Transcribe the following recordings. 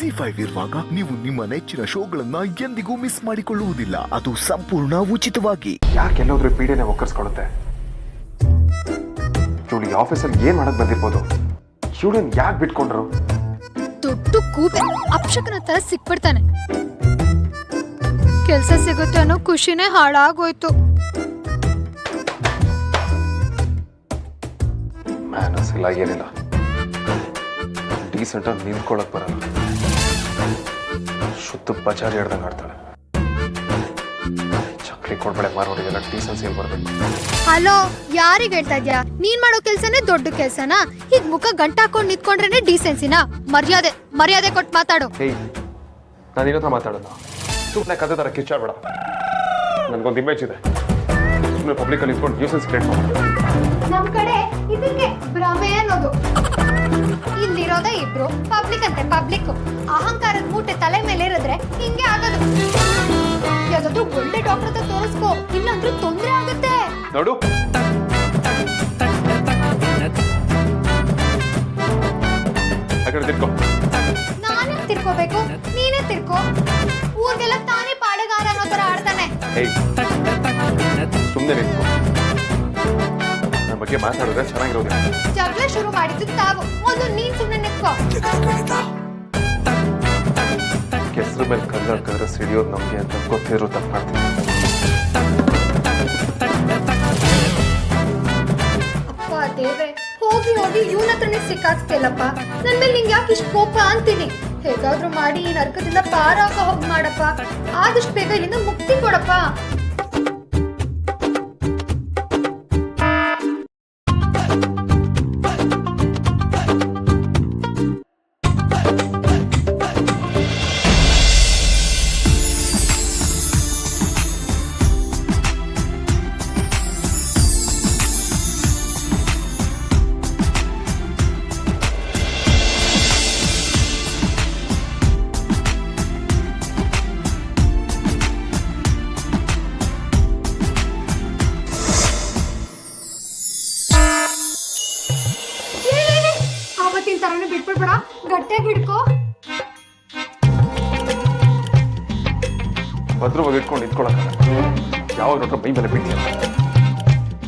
ZEE5 ಇರುವಾಗ ನೀವು ನಿಮ್ಮ ನೆಚ್ಚಿನ ಶೋಗಳನ್ನ ಎಂದಿಗೂ ಮಿಸ್ ಮಾಡಿಕೊಳ್ಳುವುದಿಲ್ಲ. ಅದು ಸಂಪೂರ್ಣ ಉಚಿತವಾಗಿ. ಯಾಕೆಲ್ಲೋದ್ರೂ ಪೀಡೆನೆ ಒಕ್ಕರ್ಸ್ಕೊಳ್ಳುತ್ತೆ? ಇವಳು ಈ ಆಫೀಸಲ್ಲಿ ಏನ್ ಮಾಡಕ್ ಬಂದಿರ್ಬೋದು? ಇವಳನ್ನ ಯಾಕೆ ಬಿಟ್ಕೊಂಡ್ರು? ದೊಡ್ಡ ಕೂಪೆ ಅಪ್ಶಕನ ತರ ಸಿಕ್ಬಿಡ್ತಾನೆ. ಕೆಲ್ಸ ಸಿಗುತ್ತೆ ಅನ್ನೋ ಖುಷಿನೇ ಹಾಳಾಗೋಯ್ತು. ಮ್ಯಾನಸ್ ಇಲ್ಲ, ಏನಿಲ್ಲ. ಡೀಸೆಂಟ್ ಆಗಿ ನಿಂತ್ಕೊಳಕ್ ಬರಲ್ಲ. ಶುದ್ಧ ಬಚಾರಿ ಹಿಡ್ದಂಗೆ ಆಡ್ತಾಳೆ. ಚಕ್ಲಿ ಕೊಡ್ಬೇಳೆ ಮಾರೋಡಿಗೆಲ್ಲ ಡೀಸೆನ್ಸಿ ಎಲ್ಲಿ ಬರ್ಬೇಕು? ಹಲೋ, ಯಾರಿಗೆ ಹೇಳ್ತಾ ಇದ್ಯಾ? ನೀನ್ ಮಾಡೋ ಕೆಲ್ಸನೇ ದೊಡ್ಡ ಕೆಲ್ಸನಾ? ಹೀಗ್ ಮುಖ ಗಂಟಾಕೊಂಡ್ ನಿಂತ್ಕೊಂಡ್ರೇನೆ ಡೀಸೆನ್ಸಿನಾ? ಮರ್ಯಾದೆ ಕೊಟ್ಟು ಮಾತಾಡು. ಏಯ್, ನಾನು ನಿನ್ನ ಹತ್ರ ಮಾತಾಡೋಣ. ಸುಮ್ಮನೆ ಕತೆ ತರ ಕಿಚ್ಚಾಡ್ಬೇಡ. ನನ್ಗೊಂದು ಇಮೇಜ್ ಇದೆ. ಸುಮ್ಮನೆ ಪಬ್ಲಿಕ್ ಅಲ್ಲಿ ನಿಂತ್ಕೊಂಡು ನ್ಯೂಸೆನ್ಸ್ ಕ್ರಿಯೇಟ್ ಮಾಡೋಣ. ನಮ್ ಕಡೆ ಇದಕ್ಕೆ ಭ್ರಮೆ ಅನ್ನೋದು. ಇಲ್ಲಿರೋದೇ ಇಬ್ರು, ಪಬ್ಲಿಕ್ ಅಂತೆ ಪಬ್ಲಿಕ್. ಅಹಂಕಾರದ ಮೂಟೆ ತಲೆ ಮೇಲೆ ಇರಿದ್ರೆ ಹಿಂಗೆ ಆಗೋದು. ಯಾವ್ದಾದ್ರು ಒಳ್ಳೆ ಡಾಕ್ಟರ್ ಹತ್ರ ತೋರಿಸ್ಕೋ, ಇಲ್ಲಾಂದ್ರೂ ತೊಂದ್ರೆ ಆಗುತ್ತೆ. ನೋಡು, ಆ ಕಡೆ ತಿರ್ಕೋ. ನಾನೇ ತಿರ್ಕೋಬೇಕು? ನೀನೇ ತಿರ್ಕೋ. ಊರ್ಗೆಲ್ಲ ತಾನೇ ಪಾಳೆಗಾರ ಅನ್ನೋ ತರ ಆಡ್ತಾನೆ. ಸುಮ್ಮನೆ ನಿಂತ್ಕೋ. ನನ್ನ ಬಗ್ಗೆ ಮಾತಾಡಿದ್ರೆ ಚೆನ್ನಾಗಿರೋದಿಲ್ಲ. ಜಗಳ ಶುರು ಮಾಡಿದ್ದು ತಾವು. ಮೊದಲು ನೀನ್ ಸುಮ್ಮನೆ ನಿಂತ್ಕೋ. ಕೆಸರು ಮೇಲೆ ಕಲ್ಲಡ್ಕಿದ್ರೆ ಸಿಡಿಯೋದು ನಮ್ಗೆ ಅಂತ ಗೊತ್ತಿರೋ ತಪ್ಪು ಮಾಡ್ತೀನಿ. ಅಪ್ಪ ದೇವ್ರೆ, ಹೋಗಿ ಇವನ ಹತ್ರನೇ ಸಿಕ್ಕಾಕ್ತಿಲ್ಲಪ್ಪ. ನನ್ ಮೇಲೆ ನಿಂಗೆ ಯಾಕೆ ಇಷ್ಟು ಕೋಪ ಅಂತೀನಿ. ಹೇಗಾದ್ರೂ ಮಾಡಿ ಈ ನರಕದಿಂದ ಪಾರಾಗ ಹೋಗಿ ಮಾಡಪ್ಪ. ಆದಷ್ಟು ಬೇಗ ಇಲ್ಲಿಂದ ಮುಕ್ತಿ ಕೊಡಪ್ಪ. ತರನೇ ಬಿಟ್ಬಿಡ್ಬೇಡ, ಗಟ್ಟಿಯಾಗಿ ಹಿಡ್ಕೋ. ಭದ್ರವಾಗಿ ಇಟ್ಕೊಂಡು ನಿಂತ್ಕೊಳಕ್ಕಾಗಲ್ಲ. ಯಾವಾಗ ನೋಡ್ರೆ ಮೈ ಮೇಲೆ ಬಿಡ್ತೀಯ.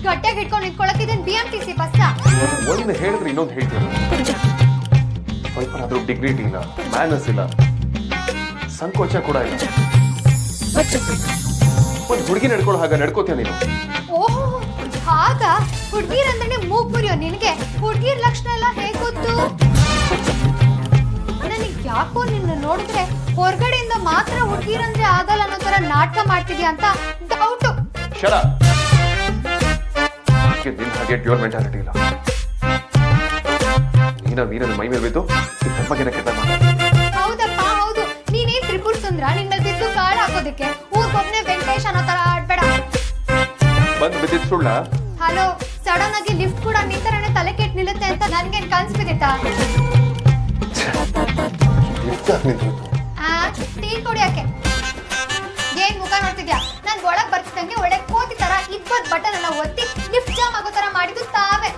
ಗಟ್ಟಿಯಾಗಿ ಹಿಡ್ಕೊಂಡು ನಿಂತ್ಕೊಳಕ್ ಇದನ್ BMTC ಬಸ್ಸ. ಒಂದು ಹೇಳಿದ್ರೆ ಇನ್ನೊಂದು ಹೇಳ್ತೀಯ. ಸ್ವಲ್ಪನಾದ್ರೂ ಡಿಗ್ನಿಟಿ ಇಲ್ಲ, ಮ್ಯಾನಸ್ ಇಲ್ಲ, ಸಂಕೋಚ ಕೂಡ ಇಲ್ಲ. ಒಂದು ಹುಡುಗಿ ನಡ್ಕೊಳ್ಳೋ ಹಾಗ ನಡ್ಕೋತೀಯ ನೀನು. ಓಹೋ, ಆಗ ಹುಡ್ಗೀರಂದ್ರೆ ಮೂಗ್ ಮುರಿಯೋ ನಿನ್ಗೆ ಹುಡ್ಗೀರ್ ಲಕ್ಷಣ ಎಲ್ಲ ಹೇಗ್ ಗೊತ್ತು? ನನಗ್ ಯಾಕೋ ನಿನ್ನ ನೋಡಿದ್ರೆ ಹೊರಗಡೆಯಿಂದ ಮಾತ್ರ ಹುಡ್ಗೀರಂದ್ರೆ ಆಗಲ್ಲ ಅನ್ನೋ ತರ ನಾಟಕ ಮಾಡ್ತಿದ್ಯಾ ಅಂತ ಡೌಟು. ಶರ, ನಿನ್ನ ಹಾಗೆ ಪ್ಯೂರ್ ಮೆಂಟಾಲಿಟಿ ಇಲ್ಲ. ನೀನ ಮೈ ಮೇಲೆ ಬಿದ್ದು ಬಗ್ಗೆ ಕೆಟ್ಟ ಹೌದಪ್ಪ, ಹೌದು. ನೀನೇನ್ ತ್ರಿಪುರ ಸುಂದ್ರ, ನಿನ್ನ ಬಿದ್ದು ಕಾಳು ಹಾಕೋದಕ್ಕೆ ಊರ್ಗೊಬ್ನೇ ವೆಂಕಟೇಶ್ ಅನ್ನೋ ತರ ಆಡ್ಬೇಡ. ಬಂದ್ ಬಿದ್ದಿದ್ ಸುಳ್ಳ? ಹಲೋ, ಸಡನ್ ಆಗಿ ಲಿಫ್ಟ್ ಕೂಡ ನಿಂತರನೆ ತಲೆ ಕೆಟ್ಟು ನಿಲ್ಲುತ್ತೆ ಅಂತ ನನ್ಗೇನ್ ಕನ್ಸ್ ಬಿದ್ದಿತ್ತಾ? ಟೀ ಕುಡಿಯಕ್ಕೆ ಏನ್ ಮುಖ ನೋಡ್ತಿದ್ಯಾ? ನನ್ ಒಳಗ್ ಬರ್ತಿದ್ದಂಗೆ ಒಳ್ಳೆ ಕೋತಿ ತರ ಇಪ್ಪತ್ ಬಟನ್ ಎಲ್ಲ ಒತ್ತಿ ಲಿಫ್ಟ್ ಜಾಮ್ ಆಗೋ ತರ ಮಾಡಿದ್ದು ತಾವೇ.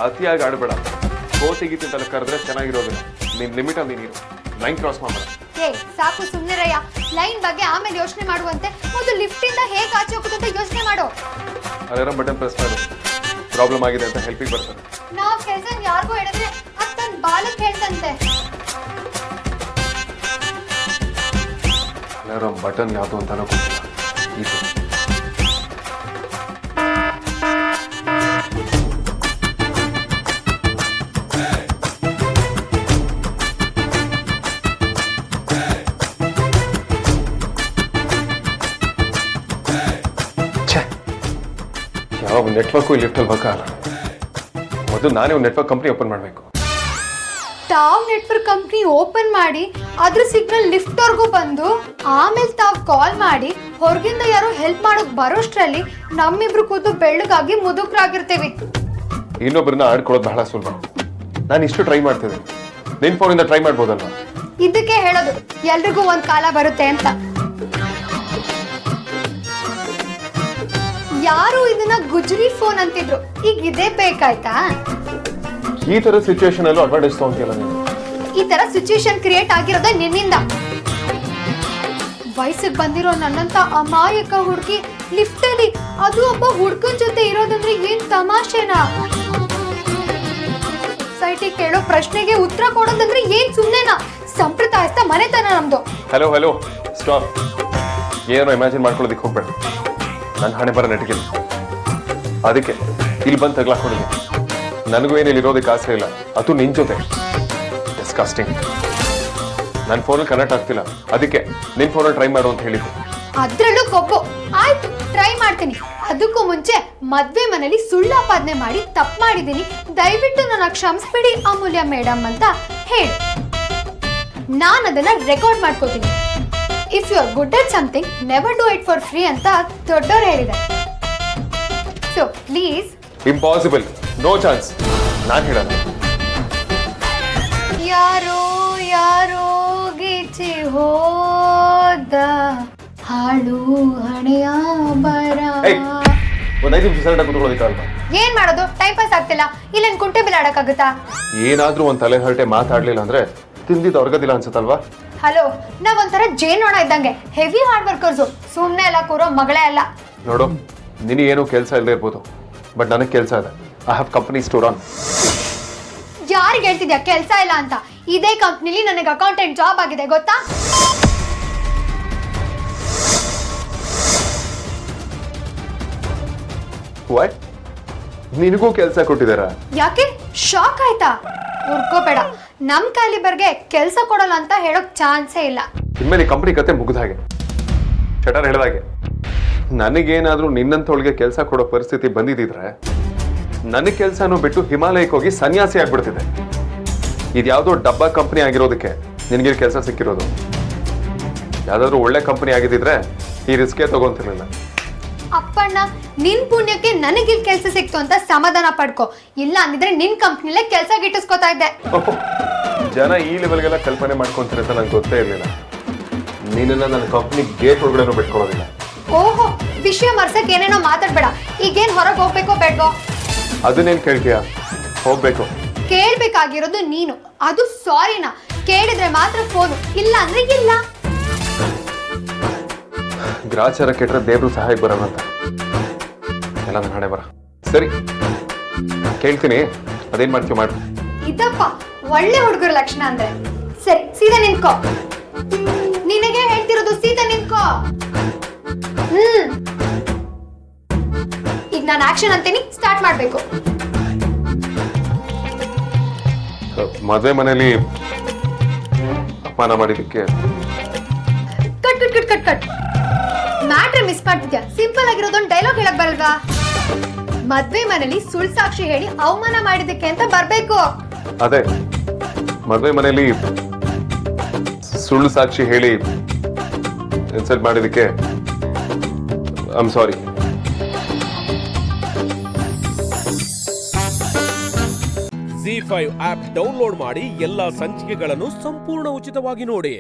ಅತಿಯಾಗಿ ಆಡ್ಬೇಡ. ಕೋತಿಗೀತಿ ಅಂತ ಕರೆದ್ರೆ ಚೆನ್ನಾಗಿರೋದಿಲ್ಲ. ನಿನ್ ಲಿಮಿಟ್ ಅಲ್ಲಿ ನೀನು ಲೈನ್ ಕ್ರಾಸ್ ಮಾಡಬೇಡ. ಏ ಸಾಕು ಸುಮ್ನಿರಯ್ಯ. ಲೈನ್ ಬಗ್ಗೆ ಆಮೇಲೆ ಯೋಚನೆ ಮಾಡುವಂತೆ ಮೊದಲು ಲಿಫ್ಟ್ ಇಂದ ಹೇಗೆ ಆಚೆ ಹೋಗುತ್ತೆ ಅಂತ ಯೋಚನೆ ಮಾಡು. ಅದರ ಬಟನ್ ಪ್ರೆಸ್ ಮಾಡು. ಪ್ರಾಬ್ಲಮ್ ಆಗಿದೆ ಅಂತ ಹೆಲ್ಪಿಗೆ ಬರ್ತಾರೆ. ನಾವ್ ಕೆಲಸ ಯಾರಿಗೂ ಹೇಳಿದ್ರೆ ಅದ್ ತನ್ ಬಾಲಕ್ ಹೇಳ್ತಂತೆ. ಅಲಾರಾಮ್ ಬಟನ್ ಯಾವುದು ಅಂತಾನೂ ಗೊತ್ತಿಲ್ಲ. ಇದು ಯಾವ ನೆಟ್ವರ್ಕು ಈ ಲಿಫ್ಟಲ್ಲಿ ಬೇಕಾಗಲ್ಲ. ಮೊದಲು ನಾನೇ ಒಂದು ನೆಟ್ವರ್ಕ್ ಕಂಪ್ನಿ ಓಪನ್ ಮಾಡಬೇಕು. ತಾವ್ ನೆಟ್ವರ್ಕ್ ಕಂಪ್ನಿ ಓಪನ್ ಮಾಡಿ ಅದ್ರ ಸಿಗ್ನಲ್ ಲಿಫ್ಟ್ ವರ್ಗೂ ಬಂದು ಆಮೇಲೆ ತಾವ್ ಕಾಲ್ ಮಾಡಿ ಹೊರಗಿಂದ ಯಾರೋ ಹೆಲ್ಪ್ ಮಾಡೋಕ್ ಬರೋಷ್ಟ್ರಲ್ಲಿ ನಮ್ಮಿಬ್ರು ಕೂತು ಬೆಳ್ಳಗಾಗಿ ಮುದುಕರಾಗಿರ್ತೀವಿ. ಇನ್ನೊಬ್ಬರನ್ನ ಆಡ್ಕೊಳ್ಳೋದು ಬಹಳ ಸುಲಭ. ನಾನು ಇಷ್ಟು ಟ್ರೈ ಮಾಡ್ತಿದ್ದೆ. ನಿನ್ ಫೋನಿಂದ ಟ್ರೈ ಮಾಡ್ಬೋದಲ್ವಾ? ಇದಕ್ಕೆ ಹೇಳೋದು ಎಲ್ರಿಗೂ ಒಂದ್ ಕಾಲ ಬರುತ್ತೆ ಅಂತ. ಯಾರು ಇದನ್ನ ಗುಜ್ರಿ ಫೋನ್ ಅಂತಿದ್ರು, ಈಗ ಇದೇ ಬೇಕಾಯ್ತಾ? ಈ ತರ ಸಿಚುವೇಶನ್ ಅಲ್ಲೂ ಅಡ್ವಾಂಟೇಜ್ ತಗೊಂತಿಯಲ್ಲ ನೀನು. ಈ ತರ ಸಿಚುಯೇಷನ್ ಕ್ರಿಯೇಟ್ ಆಗಿರೋದೇ ನಿನ್ನಿಂದ. ವಯಸ್ಸಿಗೆ ಬಂದಿರೋ ನನ್ನಂತ ಅಮಾಯಕ ಹುಡುಗಿ ಲಿಫ್ಟ್ ಅಲ್ಲಿ ಅದು ಒಬ್ಬ ಹುಡ್ಕನ್ ಜೊತೆ ಇರೋದಂದ್ರೆ ಏನ್ ತಮಾಷೆನಾ? ಸೊಸೈಟಿ ಕೇಳೋ ಪ್ರಶ್ನೆಗೆ ಉತ್ತರ ಕೊಡೋದಂದ್ರೆ ಏನ್ ಸುಮ್ನೆನಾ? ಸಂಪ್ರದಾಯಸ್ಥ ಮನೆತನ ನಮ್ದು. Hello hello stop. ಏನೋ ಇಮ್ಯಾಜಿನ್ ಮಾಡ್ಕೊಳ್ಳೋದಕ್ಕೆ ಹೋಗ್ಬೇಡ. ನನ್ನ ಹಣೆ ಬರ ನೆಟ್ಗಿಲ್ಲ, ಅದಕ್ಕೆ ಇಲ್ಲಿ ಬಂದು ತಗ್ಲಾಕೊಂಡಿದ್ದೆ. ನನಗೂ ಏನಿಲ್ಲಿ ಇರೋದಕ್ಕೆ ಆಸೆ ಇಲ್ಲ, ಅದು ನಿನ್ ಜೊತೆ. ಡಿಸ್ಕಸ್ಟಿಂಗ್. ನನ್ನ ಫೋನಲ್ಲಿ ಕನೆಕ್ಟ್ ಆಗ್ತಿಲ್ಲ, ಅದಕ್ಕೆ ನಿನ್ ಫೋನಲ್ಲಿ ಟ್ರೈ ಮಾಡು ಅಂತ ಹೇಳಿದ್ದೆ. ಅದ್ರಲ್ಲೂ ಕೊಬ್ಬು. ಆಯ್ತು, ಟ್ರೈ ಮಾಡ್ತೀನಿ. ಅದಕ್ಕೂ ಮುಂಚೆ ಮದ್ವೆ ಮನೇಲಿ ಸುಳ್ಳಾಪಾದನೆ ಮಾಡಿ ತಪ್ಪು ಮಾಡಿದ್ದೀನಿ, ದಯವಿಟ್ಟು ನನ್ನ ಕ್ಷಮಿಸ್ಬಿಡಿ ಅಮೂಲ್ಯ ಮೇಡಮ್ ಅಂತ ಹೇಳಿ ನಾನು ಅದನ್ನ ರೆಕಾರ್ಡ್ ಮಾಡ್ಕೋತೀನಿ. If you are good at something never do it for free ಅಂತ ದೊಡ್ಡವ್ರು ಹೇಳಿದ್ದಾರೆ. So please. Impossible, no chance. ನಾನು ಹೇಳಲ್ಲ. ಯಾರೋ ಯಾರೋ ಗೀಚಿ ಹೋದ ಹಾಳು ಹಣೆಯ ಬರ. ಒಂದು 5 ನಿಮಿಷ ಸೈಲೆಂಟ್ ಆಗಿ ಕೂತ್ಕೊಳ್ಳೋದಕ್ಕಾಗಲ್ಲ. ಏನ್ ಮಾಡೋದು? ಟೈಮ್ ಪಾಸ್ ಆಗ್ತಿಲ್ಲ. ಇಲ್ಲೇನ್ ಕುಂಟೆ ಬಿಲ್ ಆಡಕ್ಕಾಗುತ್ತಾ? ಏನಾದ್ರೂ ಒಂದ್ ತಲೆ ಹರಟೆ ಮಾತಾಡ್ಲಿಲ್ಲ ಅಂದ್ರೆ ತಿಂದಿದ್ದು ಹೊರಗದಿಲ್ಲ ಅನ್ಸುತ್ತಲ್ವಾ? ಹಲೋ, ನಾವ್ ಒಂಥರ ಜೇನೋಣ ಇದ್ದಂಗೆ, ಹೆವಿ ಹಾರ್ಡ್ ವರ್ಕರ್ಸು. ಸುಮ್ನೆ ಎಲ್ಲ ಕೂರೋ ಮಗಳೇ ಅಲ್ಲ. ನೋಡು, ನಿನಗೇನು ಕೆಲಸ ಇಲ್ಲದೆ ಇರ್ಬೋದು, ಬಟ್ ನನಗೆ ಕೆಲಸ ಇದೆ. I have company store on. ಯಾರಿಗೆ ಹೇಳ್ತಿದ್ಯಾ ಕೆಲಸ ಇಲ್ಲ ಅಂತ? ಇದೇ ಕಂಪ್ನಿಲಿ ನನಗೆ ಅಕೌಂಟೆಂಟ್ ಜಾಬ್ ಆಗಿದೆ, ಗೊತ್ತಾ? ವೈ? ನಿನಗೂ ಕೆಲಸ ಕೊಟ್ಟಿದಾರ? ಯಾಕೆ ಶಾಕ್ ಆಯ್ತಾ? ಉರ್ಕೋಬೇಡ. ನಮ್ ಕ್ಯಾಲಿಬರ್ಗೆ ಕೆಲಸ ಕೊಡಲ್ಲ ಅಂತ ಹೇಳೋಕ್ ಚಾನ್ಸೇ ಇಲ್ಲ. ಇನ್ಮೇಲೆ ಈ ಕಂಪನಿ ಕತೆ ಮುಗಿದ ಹಾಗೆ. ಶಟರ್ ಹೇಳಿದಾಗೆ, ನನಗೇನಾದ್ರೂ ನಿನ್ನಂತೊಳಗೆ ಕೆಲಸ ಕೊಡೋ ಪರಿಸ್ಥಿತಿ ಬಂದಿದ್ರೆ ನನಗೆ ಕೆಲಸನೂ ಬಿಟ್ಟು ಹಿಮಾಲಯಕ್ಕೆ ಹೋಗಿ ಸನ್ಯಾಸಿ ಆಗ್ಬಿಡ್ತಿದೆ. ಇದ್ಯಾವುದೋ ಡಬ್ಬಾ ಕಂಪನಿ ಆಗಿರೋದಕ್ಕೆ ನಿನಗೆ ಕೆಲಸ ಸಿಕ್ಕಿರೋದು. ಯಾವ್ದಾದ್ರು ಒಳ್ಳೆ ಕಂಪನಿ ಆಗಿದ್ದಿದ್ರೆ ಈ ರಿಸ್ಕೇ ತಗೊಂತಿರ್ಲಿಲ್ಲ. ಅಪ್ಪಣ್ಣ, ನಿನ್ ಪುಣ್ಯಕ್ಕೆ ನನಗಿಲ್ ಕೆಲಸ ಸಿಕ್ತು ಅಂತ ಸಮಾಧಾನ ಪಡ್ಕೊ. ಇಲ್ಲ ಅಂದಿದ್ರೆ ನಿನ್ ಕಂಪ್ನಿಲೇ ಕೆಲಸ ಗಿಟ್ಟಿಸ್ಕೊತಾ ಇದ್ದೆ. ಜನ ಈ ಲೆವೆಲ್ಗೆಲ್ಲ ಕಲ್ಪನೆ ಮಾಡ್ಕೊಂತಾರೆ ಅಂತ ನಂಗೆ ಗೊತ್ತೇ ಇರಲಿಲ್ಲ. ನೀನನ್ನ ನನ್ನ ಕಂಪ್ನಿ ಗೇಟ್ ಒಳಗಡೆನೂ ಬಿಟ್ಕೊಳ್ಳೋದಿಲ್ಲ. ಓಹೋ, ವಿಷಯ ಮರ್ಸಕ್ ಏನೇನೋ ಮಾತಾಡ್ಬೇಡ. ಈಗೇನ್ ಹೊರಗೆ ಹೋಗ್ಬೇಕೋ ಬೇಡ್ವೋ? ಅದನ್ನೇನ್ ಕೇಳ್ತೀಯ? ಹೋಗ್ಬೇಕು. ಕೇಳ್ಬೇಕಾಗಿರೋದು ನೀನು. ಅದು ಸಾರಿನಾ? ಕೇಳಿದ್ರೆ ಮಾತ್ರ ಫೋನು, ಇಲ್ಲ ಅಂದ್ರೆ ಇಲ್ಲ. ಗ್ರಾಚಾರ ಕೆಟ್ಟರೆ ದೇವ್ರು ಸಹಾಯ ಬರೋಣ ಅಂತ ಎಲ್ಲ ನನ್ನ ಹಣೆ ಬರ. ಸರಿ, ಕೇಳ್ತೀನಿ, ಅದೇನ್ ಮಾಡ್ತೀವಿ ಮಾಡು. ಇದಪ್ಪ ಒಳ್ಳೆ ಹುಡುಗರ ಲಕ್ಷಣ ಅಂದ್ರೆ. ಸರಿ, ಸೀದಾ ನಿಂತ್ಕೋ. ನಿನಗೆ ಹೇಳ್ತಿರೋದು, ಸೀದಾ ನಿಂತ್ಕೋ. ಈಗ ನಾನು ಆಕ್ಷನ್ ಅಂತೀನಿ, ಸ್ಟಾರ್ಟ್ ಮಾಡ್ಬೇಕು. ಮದುವೆ ಮನೇಲಿ ಅಪಮಾನ ಮಾಡಿದಕ್ಕೆ cut cut cut cut cut. Matter miss ಮಾಡ್ತಿದ್ಯಾ? ಸಿಂಪಲ್ ಆಗಿರೋದೊಂದು ಡೈಲಾಗ್ ಹೇಳಕ್ ಬರಲ್ವಾ? ಮದ್ವೆ ಮನೇಲಿ ಸುಳ್ಳು ಸಾಕ್ಷಿ ಹೇಳಿ ಅವಮಾನ ಮಾಡಿದಕ್ಕೆ ಅಂತ ಬರ್ಬೇಕು. ಅದೇ, ಮದುವೆ ಮನೇಲಿ ಸುಳ್ಳು ಸಾಕ್ಷಿ ಹೇಳಿ ಇನ್ಸಲ್ಟ್ ಮಾಡಿದಕ್ಕೆ I am sorry. ZEE5 app download ಮಾಡಿ ಎಲ್ಲಾ ಸಂಚಿಕೆಗಳನ್ನು ಸಂಪೂರ್ಣ ಉಚಿತವಾಗಿ ನೋಡಿ.